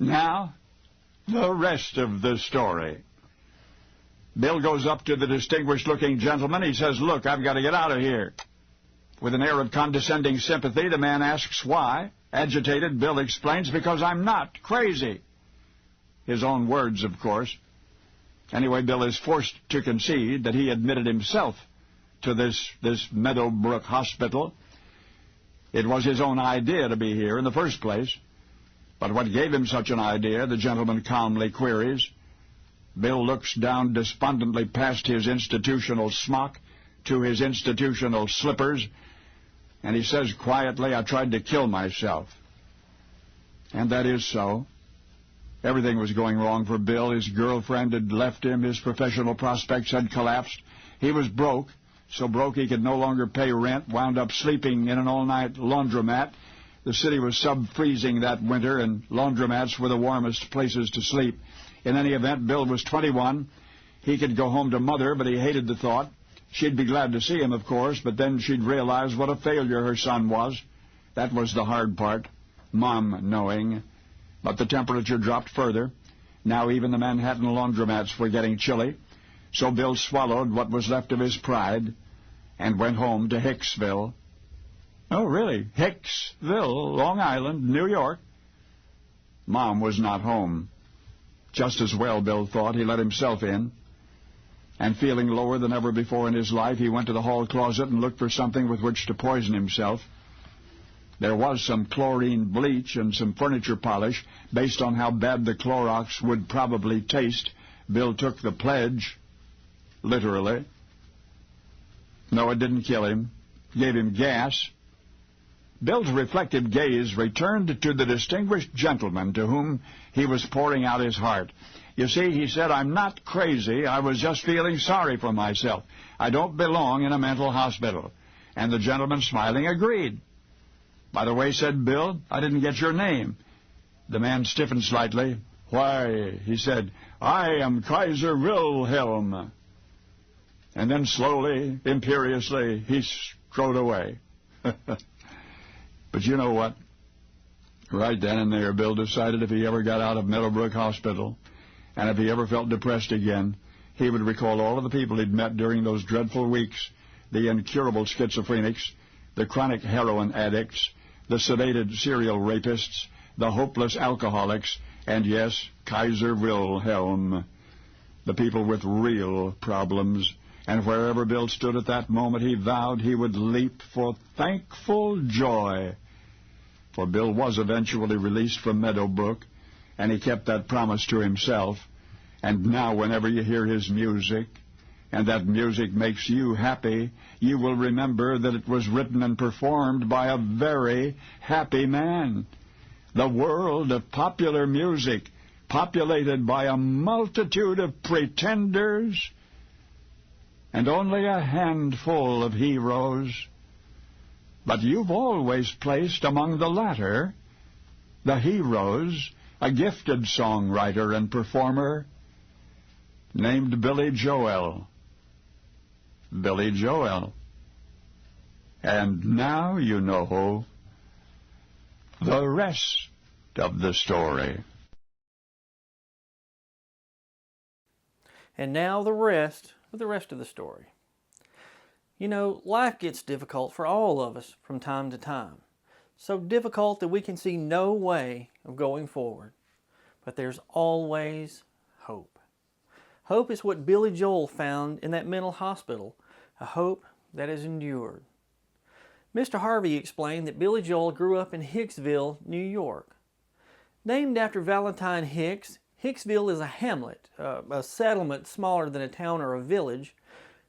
Now, the rest of the story. Bill goes up to the distinguished-looking gentleman. He says, "Look, I've got to get out of here." With an air of condescending sympathy, the man asks why. Agitated, Bill explains, "Because I'm not crazy." His own words, of course. Anyway, Bill is forced to concede that he admitted himself to this Meadowbrook hospital. It was his own idea to be here in the first place. But what gave him such an idea, the gentleman calmly queries. Bill looks down despondently past his institutional smock to his institutional slippers, and he says quietly, "I tried to kill myself." And that is so. Everything was going wrong for Bill. His girlfriend had left him. His professional prospects had collapsed. He was broke, so broke he could no longer pay rent, wound up sleeping in an all-night laundromat. The city was sub-freezing that winter, and laundromats were the warmest places to sleep. In any event, Bill was 21. He could go home to Mother, but he hated the thought. She'd be glad to see him, of course, but then she'd realize what a failure her son was. That was the hard part, Mom knowing. But the temperature dropped further. Now even the Manhattan laundromats were getting chilly. So Bill swallowed what was left of his pride and went home to Hicksville. Oh, really? Hicksville, Long Island, New York. Mom was not home. Just as well, Bill thought. He let himself in. And feeling lower than ever before in his life, he went to the hall closet and looked for something with which to poison himself. There was some chlorine bleach and some furniture polish. Based on how bad the Clorox would probably taste, Bill took the pledge, literally. No, it didn't kill him. Gave him gas. Bill's reflective gaze returned to the distinguished gentleman to whom he was pouring out his heart. "You see," he said, "I'm not crazy. I was just feeling sorry for myself. I don't belong in a mental hospital." And the gentleman, smiling, agreed. "By the way," said Bill, "I didn't get your name." The man stiffened slightly. "Why," he said, "I am Kaiser Wilhelm." And then slowly, imperiously, he strode away. But you know what? Right then and there, Bill decided if he ever got out of Meadowbrook Hospital, and if he ever felt depressed again, he would recall all of the people he'd met during those dreadful weeks, the incurable schizophrenics, the chronic heroin addicts, the sedated serial rapists, the hopeless alcoholics, and yes, Kaiser Wilhelm, the people with real problems. And wherever Bill stood at that moment, he vowed he would leap for thankful joy. For Bill was eventually released from Meadowbrook, and he kept that promise to himself. And now whenever you hear his music, and that music makes you happy, you will remember that it was written and performed by a very happy man. The world of popular music, populated by a multitude of pretenders, and only a handful of heroes. But you've always placed among the latter, the heroes, a gifted songwriter and performer named Billy Joel. Billy Joel. And now you know the rest of the story. And now the rest of the story. You know, life gets difficult for all of us from time to time. So difficult that we can see no way of going forward. But there's always hope. Hope is what Billy Joel found in that mental hospital, a hope that has endured. Mr. Harvey explained that Billy Joel grew up in Hicksville, New York. Named after Valentine Hicks, Hicksville is a hamlet, a settlement smaller than a town or a village,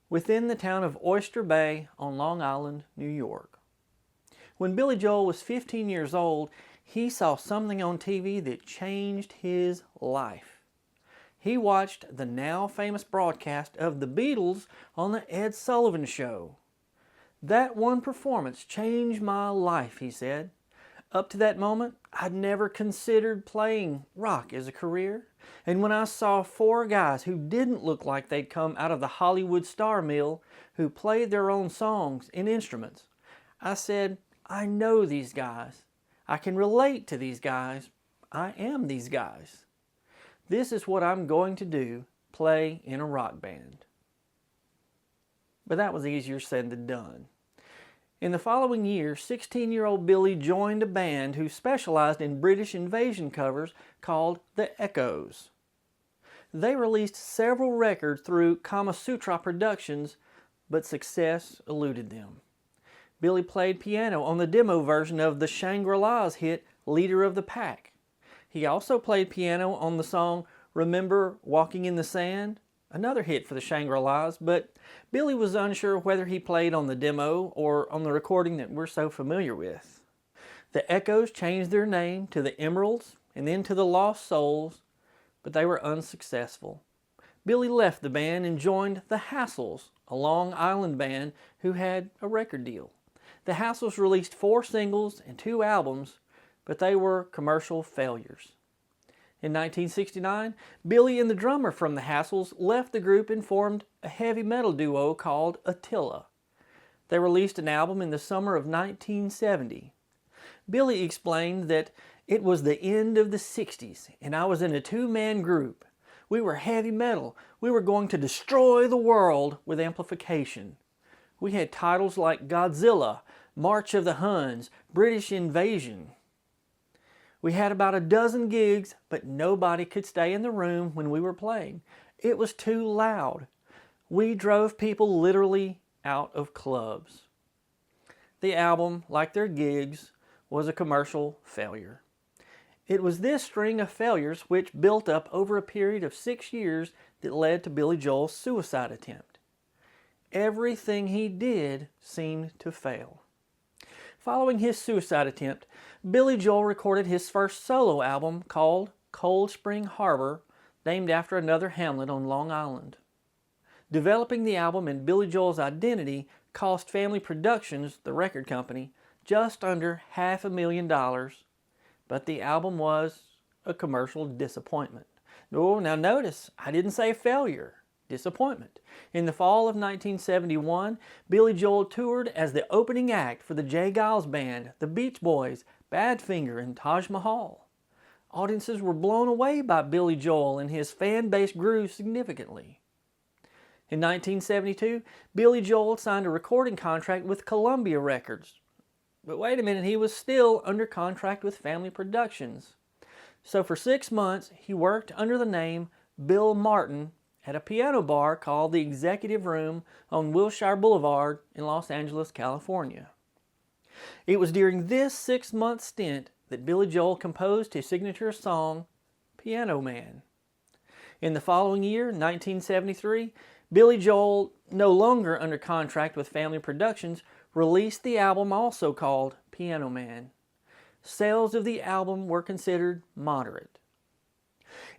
within the town of Oyster Bay on Long Island, New York. When Billy Joel was 15 years old, he saw something on TV that changed his life. He watched the now famous broadcast of the Beatles on the Ed Sullivan Show. "That one performance changed my life," he said. "Up to that moment, I'd never considered playing rock as a career. And when I saw four guys who didn't look like they'd come out of the Hollywood star mill, who played their own songs and instruments, I said, I know these guys. I can relate to these guys. I am these guys. This is what I'm going to do, play in a rock band. But that was easier said than done. In the following year, 16-year-old Billy joined a band who specialized in British invasion covers called the Echoes. They released several records through Kama Sutra Productions, but success eluded them. Billy played piano on the demo version of the Shangri-La's hit Leader of the Pack. He also played piano on the song Remember Walking in the Sand, another hit for the Shangri-La's, but Billy was unsure whether he played on the demo or on the recording that we're so familiar with. The Echoes changed their name to the Emeralds and then to the Lost Souls, but they were unsuccessful. Billy left the band and joined the Hassles, a Long Island band who had a record deal. The Hassles released 4 singles and 2 albums, but they were commercial failures. In 1969, Billy and the drummer from the Hassles left the group and formed a heavy metal duo called Attila. They released an album in the summer of 1970. Billy explained that it was the end of the 60s and I was in a 2-man group. We were heavy metal. We were going to destroy the world with amplification. We had titles like Godzilla, March of the Huns, British Invasion. We had about a dozen gigs, but nobody could stay in the room when we were playing. It was too loud. We drove people literally out of clubs. The album, like their gigs, was a commercial failure. It was this string of failures which built up over a period of 6 years that led to Billy Joel's suicide attempt. Everything he did seemed to fail. Following his suicide attempt, Billy Joel recorded his first solo album called Cold Spring Harbor, named after another hamlet on Long Island. Developing the album and Billy Joel's identity cost Family Productions, the record company, just under $500,000, but the album was a commercial disappointment. Oh, now notice, I didn't say failure. Disappointment. In the fall of 1971, Billy Joel toured as the opening act for the J. Geils Band, the Beach Boys, Badfinger, and Taj Mahal. Audiences were blown away by Billy Joel, and his fan base grew significantly. In 1972, Billy Joel signed a recording contract with Columbia Records. But wait a minute, he was still under contract with Family Productions. So for 6 months, he worked under the name Bill Martin at a piano bar called the Executive Room on Wilshire Boulevard in Los Angeles, California. It was during this 6-month stint that Billy Joel composed his signature song, Piano Man. In the following year, 1973, Billy Joel, no longer under contract with Family Productions, released the album also called Piano Man. Sales of the album were considered moderate.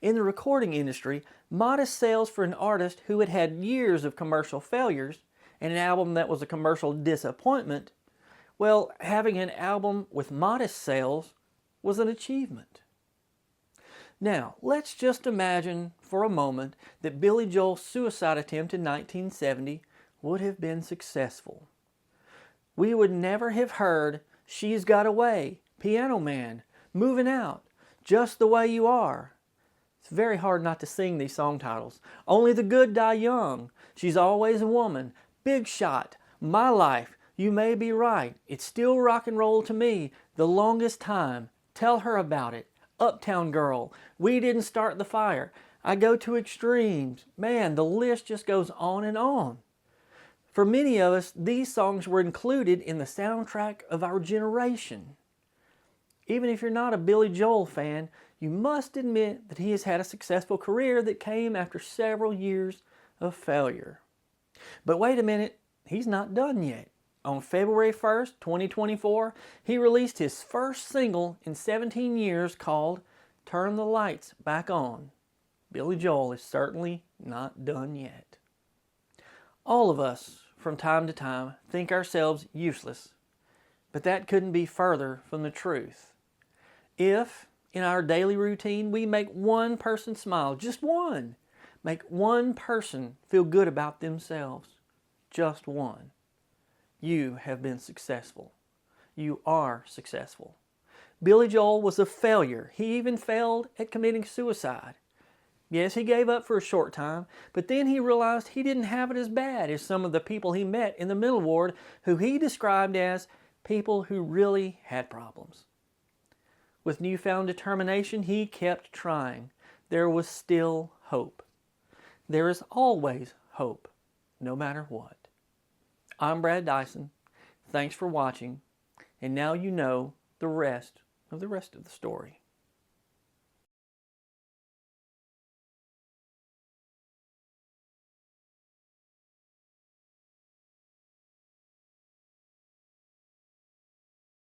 In the recording industry, modest sales for an artist who had had years of commercial failures and an album that was a commercial disappointment, well, having an album with modest sales was an achievement. Now, let's just imagine for a moment that Billy Joel's suicide attempt in 1970 would have been successful. We would never have heard She's Got Away, Piano Man, Moving Out, Just the Way You Are. It's very hard not to sing these song titles. Only the Good Die Young, She's Always a Woman, Big Shot, My Life, You May Be Right, It's Still Rock and Roll to Me, The Longest Time, Tell Her About It, Uptown Girl, We Didn't Start the Fire, I Go to Extremes. Man, the list just goes on and on. For many of us, these songs were included in the soundtrack of our generation. Even if you're not a Billy Joel fan, you must admit that he has had a successful career that came after several years of failure. But wait a minute, he's not done yet. On February 1st, 2024, he released his first single in 17 years called Turn the Lights Back On. Billy Joel is certainly not done yet. All of us, from time to time, think ourselves useless, but that couldn't be further from the truth. If, in our daily routine, we make one person smile, just one, make one person feel good about themselves, just one, you have been successful. You are successful. Billy Joel was a failure. He even failed at committing suicide. Yes, he gave up for a short time, but then he realized he didn't have it as bad as some of the people he met in the mental ward, who he described as people who really had problems. With newfound determination, he kept trying. There was still hope. There is always hope, no matter what. I'm Brad Dison. Thanks for watching, and now you know the rest of the story.